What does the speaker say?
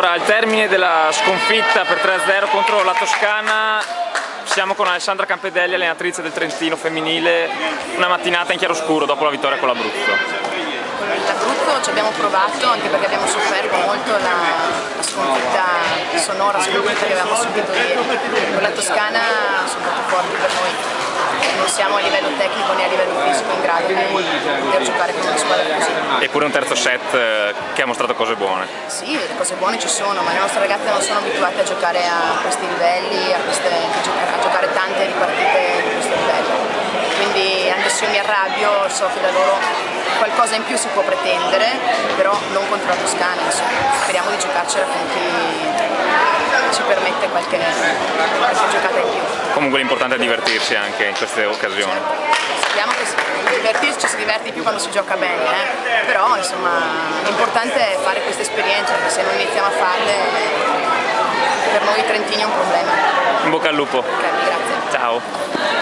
Ora, al termine della sconfitta per 3-0 contro la Toscana, siamo con Alessandra Campedelli, allenatrice del Trentino femminile, una mattinata in chiaroscuro dopo la vittoria con l'Abruzzo. L'Abruzzo ci abbiamo provato, anche perché abbiamo sofferto molto la sconfitta, sonora sconfitta che avevamo subito ieri. Con la Toscana sono molto forti per noi. Non siamo a livello tecnico né a livello fisico in grado di poter giocare con una squadra così. Eppure un terzo set che ha mostrato cose buone. Sì, le cose buone ci sono, ma le nostre ragazze non sono abituate a giocare a questi livelli, a giocare tante partite di questo livello. Quindi anche se io mi arrabbio, so che da loro qualcosa in più si può pretendere, però non contro la Toscana, insomma. Speriamo di giocarcela con chi ci permette qualche giocata in più. Comunque l'importante è divertirsi anche in queste occasioni. Certo. Sappiamo che divertirsi si diverte più quando si gioca bene, però insomma l'importante è fare queste esperienze, perché se non iniziamo a farle per noi trentini è un problema. In bocca al lupo. Ok, grazie. Ciao.